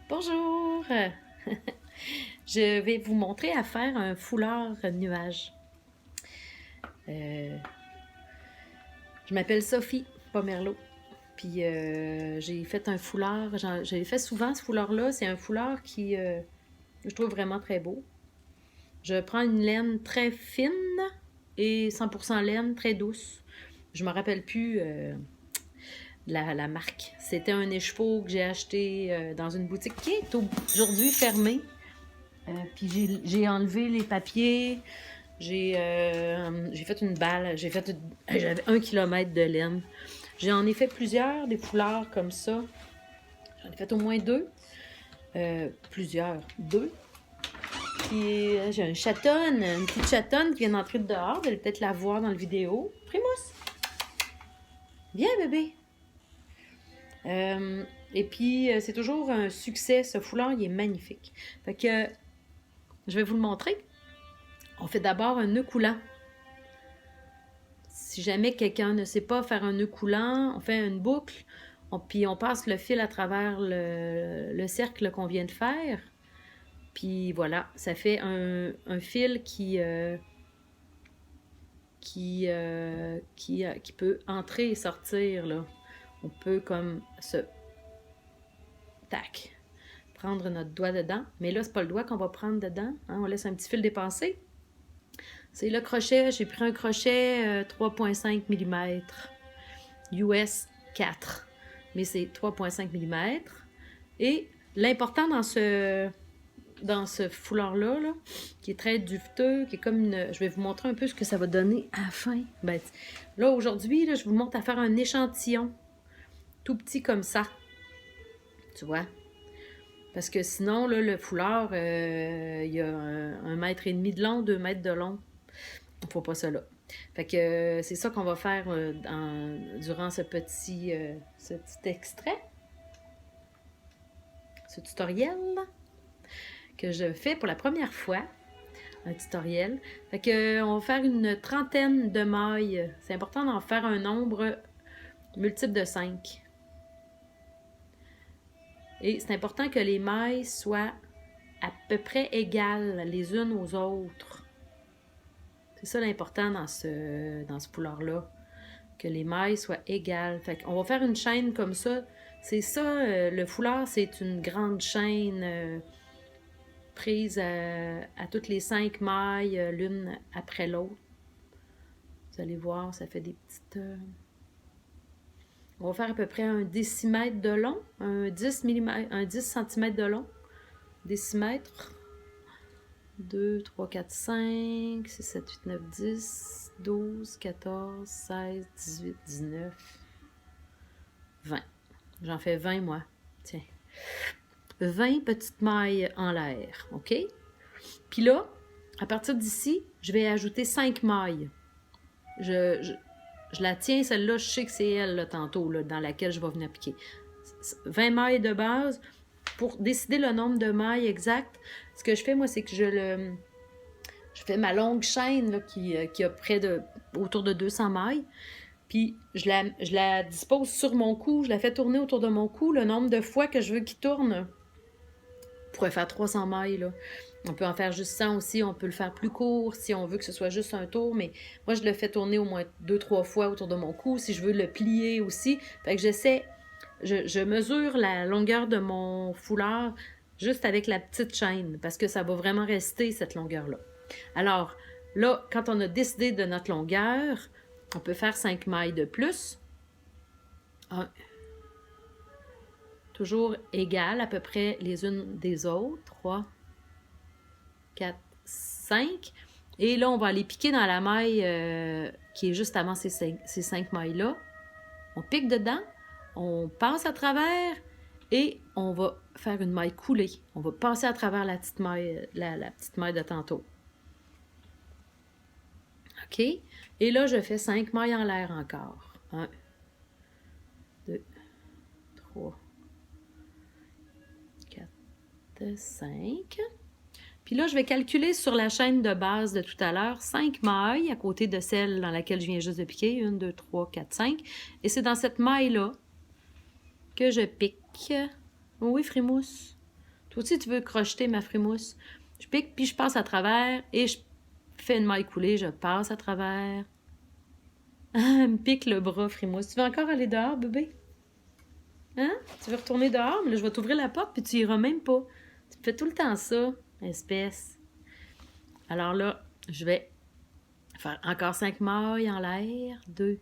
Bonjour! Je vais vous montrer à faire un foulard nuage. Je m'appelle Sophie Pomerleau. Puis j'ai fait un foulard, j'ai fait souvent ce foulard-là. C'est un foulard qui je trouve vraiment très beau. Je prends une laine très fine et 100% laine, très douce. Je me rappelle plus la marque. C'était un écheveau que j'ai acheté dans une boutique qui est aujourd'hui fermée. Puis j'ai enlevé les papiers, j'ai fait une balle, j'avais 1 kilomètre de laine. J'en ai fait plusieurs, des foulards comme ça. J'en ai fait au moins deux. Deux. Puis j'ai une petite chatonne qui vient d'entrer dehors. Vous allez peut-être la voir dans la vidéo. Primus! Viens, bébé! Et puis, c'est toujours un succès. Ce foulard, il est magnifique. Fait que, je vais vous le montrer. On fait d'abord un nœud coulant. Si jamais quelqu'un ne sait pas faire un nœud coulant, on fait une boucle, puis on passe le fil à travers le cercle qu'on vient de faire. Puis voilà, ça fait un fil qui peut entrer et sortir, là. On peut comme tac, prendre notre doigt dedans. Mais là, c'est pas le doigt qu'on va prendre dedans. Hein? On laisse un petit fil dépasser. C'est le crochet. J'ai pris un crochet 3,5 mm. US 4. Mais c'est 3,5 mm. Et l'important dans ce foulard-là, là, qui est très duveteux, qui est comme une... Je vais vous montrer un peu ce que ça va donner à la fin. Ben, là, aujourd'hui, là, je vous montre à faire un échantillon. Tout petit comme ça. Tu vois? Parce que sinon, là, le foulard, il y a 1,5 m de long, 2 mètres de long. Il ne faut pas ça là. Fait que c'est ça qu'on va faire durant ce petit extrait, ce tutoriel que je fais pour la première fois, un tutoriel. Fait que on va faire une trentaine de mailles. C'est important d'en faire un nombre multiple de 5. Et c'est important que les mailles soient à peu près égales les unes aux autres. C'est ça l'important dans ce foulard-là, que les mailles soient égales. Fait qu'on va faire une chaîne comme ça. C'est ça, le foulard, c'est une grande chaîne prise à toutes les 5 mailles, l'une après l'autre. Vous allez voir, ça fait des petites... On va faire à peu près un décimètre de long, un 10 cm de long, décimètre. 2, 3, 4, 5, 6, 7, 8, 9, 10, 12, 14, 16, 18, 19, 20. J'en fais 20, moi. Tiens. 20 petites mailles en l'air, OK? Puis là, à partir d'ici, je vais ajouter 5 mailles. Je la tiens, celle-là, je sais que c'est elle, là, tantôt, là, dans laquelle je vais venir piquer. 20 mailles de base. Pour décider le nombre de mailles exact, ce que je fais, moi, c'est que je fais ma longue chaîne là, qui a autour de 200 mailles. Puis, je la dispose sur mon cou. Je la fais tourner autour de mon cou. Le nombre de fois que je veux qu'il tourne, on pourrait faire 300 mailles. Là. On peut en faire juste 100 aussi. On peut le faire plus court si on veut que ce soit juste un tour. Mais moi, je le fais tourner au moins 2-3 fois autour de mon cou. Si je veux le plier aussi. Fait que j'essaie... Je mesure la longueur de mon foulard juste avec la petite chaîne parce que ça va vraiment rester cette longueur-là. Alors, là, quand on a décidé de notre longueur, on peut faire 5 mailles de plus. Toujours égales à peu près les unes des autres. 3, 4, 5. Et là, on va aller piquer dans la maille qui est juste avant ces 5 mailles-là. On pique dedans. On passe à travers et on va faire une maille coulée. On va passer à travers la petite maille, la petite maille de tantôt. OK? Et là, je fais 5 mailles en l'air encore. 1, 2, 3, 4, 5. Puis là, je vais calculer sur la chaîne de base de tout à l'heure 5 mailles à côté de celle dans laquelle je viens juste de piquer. 1, 2, 3, 4, 5. Et c'est dans cette maille-là que je pique. Oui, Frimousse. Toi aussi, tu veux crocheter ma frimousse. Je pique, puis je passe à travers et je fais une maille coulée, je passe à travers. Ah, elle me pique le bras, frimousse. Tu veux encore aller dehors, bébé? Hein? Tu veux retourner dehors? Mais là, je vais t'ouvrir la porte, puis tu iras même pas. Tu me fais tout le temps ça, espèce. Alors là, je vais faire encore 5 mailles en l'air. 2,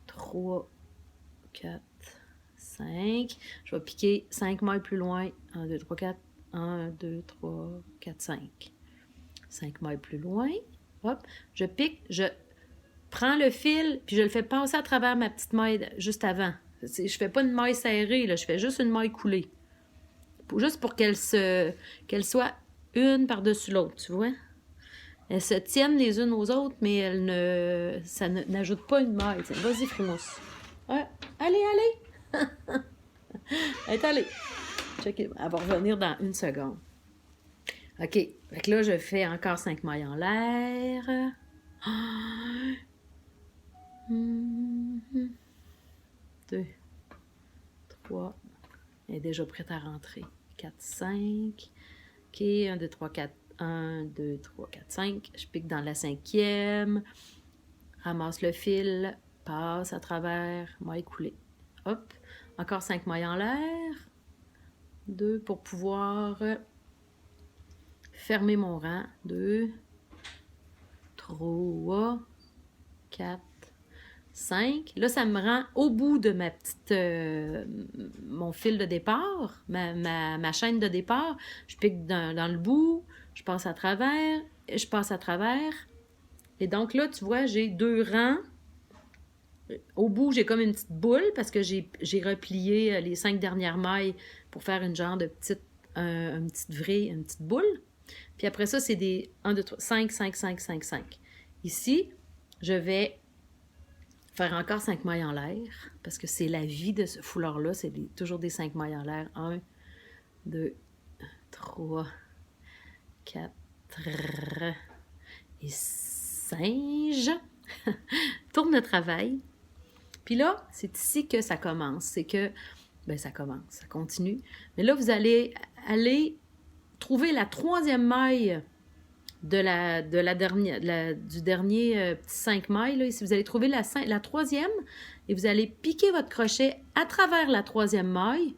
3, 4, 5. Je vais piquer 5 mailles plus loin. 1, 2, 3, 4. 1, 2, 3, 4, 5. 5 mailles plus loin. Hop. Je pique, je prends le fil, puis je le fais passer à travers ma petite maille juste avant. Je fais pas une maille serrée, là, je fais juste une maille coulée. Juste pour qu'elle soit une par-dessus l'autre, tu vois? Elles se tiennent les unes aux autres, mais ça n'ajoute pas une maille. Vas-y, frimousse. Ouais. Allez! Elle est allée. Check, elle va revenir dans une seconde. OK. Fait que là, je fais encore 5 mailles en l'air. 2, 3. Elle est déjà prête à rentrer. 4, 5. OK. 1, 2, 3, 4. 1, 2, 3, 4, 5. Je pique dans la 5e. Ramasse le fil. Passe à travers. Maille coulée. Hop. Encore 5 mailles en l'air. 2 pour pouvoir fermer mon rang. 2, 3, 4, 5. Là, ça me rend au bout de ma petite... mon fil de départ, ma chaîne de départ. Je pique dans le bout, je passe à travers, et je passe à travers. Et donc là, tu vois, j'ai 2 rangs. Au bout, j'ai comme une petite boule parce que j'ai replié les 5 dernières mailles pour faire une genre de petite, une petite boule. Puis après ça, c'est des 1, 2, 3, 5, 5, 5, 5, 5. Ici, je vais faire encore 5 mailles en l'air parce que c'est la vie de ce foulard-là. C'est toujours des 5 mailles en l'air. 1, 2, 3, 4 et 5. Tourne le travail. Puis là, c'est ici que ça commence. C'est que, ça commence, ça continue. Mais là, vous allez aller trouver la 3e maille du dernier petit 5 mailles. Là. Ici, vous allez trouver la 3e et vous allez piquer votre crochet à travers la 3e maille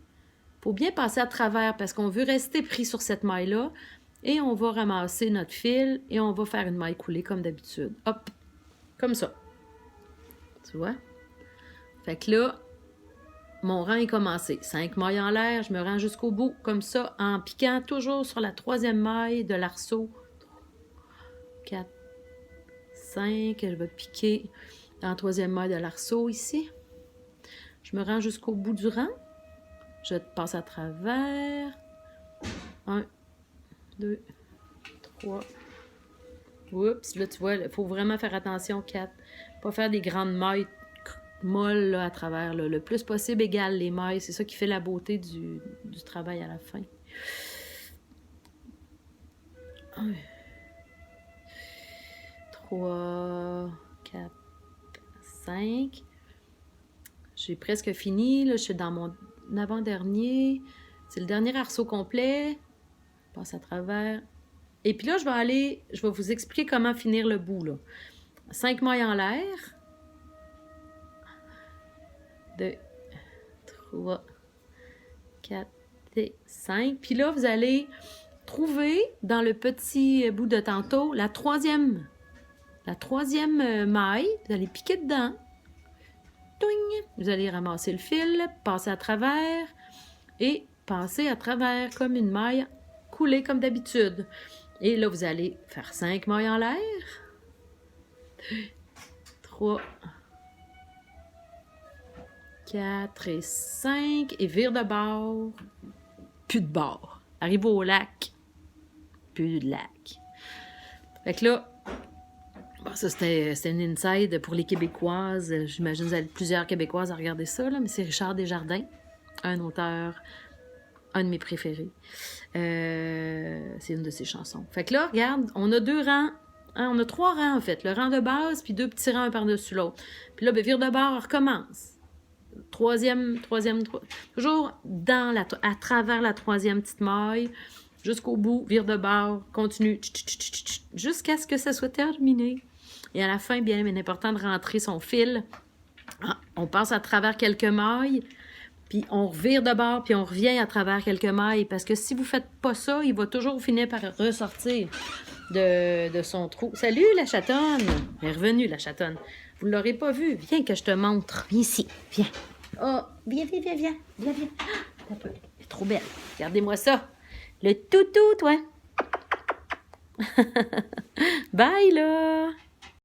pour bien passer à travers parce qu'on veut rester pris sur cette maille-là. Et on va ramasser notre fil et on va faire une maille coulée comme d'habitude. Hop, comme ça. Tu vois? Fait que là, mon rang est commencé. 5 mailles en l'air, je me rends jusqu'au bout, comme ça, en piquant toujours sur la 3e maille de l'arceau. 4, 5, je vais piquer dans la 3e maille de l'arceau ici. Je me rends jusqu'au bout du rang. Je passe à travers. 1, 2, 3. Oups, là, tu vois, il faut vraiment faire attention, 4. Pas faire des grandes mailles molles là, à travers. Là. Le plus possible égale les mailles. C'est ça qui fait la beauté du travail à la fin. 1, 3, 4, 5. J'ai presque fini. Là, je suis dans mon avant-dernier. C'est le dernier arceau complet. Je passe à travers. Et puis là, je vais vous expliquer comment finir le bout. Là. 5 mailles en l'air. 2, 3, 4 et 5. Puis là, vous allez trouver dans le petit bout de tantôt la troisième maille. Vous allez piquer dedans. Touing! Vous allez ramasser le fil, passer à travers et passer à travers comme une maille coulée comme d'habitude. Et là, vous allez faire 5 mailles en l'air. 2, 3, 4 et 5. Et vire de bord. Plus de bord. Arrive au lac. Plus de lac. Fait que là, bon, ça c'était une inside pour les Québécoises. J'imagine que vous avez plusieurs Québécoises à regarder ça, là, mais c'est Richard Desjardins, un auteur, un de mes préférés. C'est une de ses chansons. Fait que là, regarde, on a 2 rangs. Hein, on a 3 rangs, en fait. Le rang de base, puis 2 petits rangs un par-dessus l'autre. Puis là, vire de bord, on recommence. toujours à travers la troisième petite maille, jusqu'au bout, vire de bord, continue, jusqu'à ce que ça soit terminé. Et à la fin, bien important de rentrer son fil. On passe à travers quelques mailles, puis on revire de bord, puis on revient à travers quelques mailles, parce que si vous ne faites pas ça, il va toujours finir par ressortir de son trou. Salut, la chatonne! Elle est revenue, la chatonne. Vous ne l'aurez pas vue. Viens que je te montre. Viens ici, viens. Oh, viens. Ah, elle est trop belle. Regardez-moi ça. Le toutou, toi. Bye, là!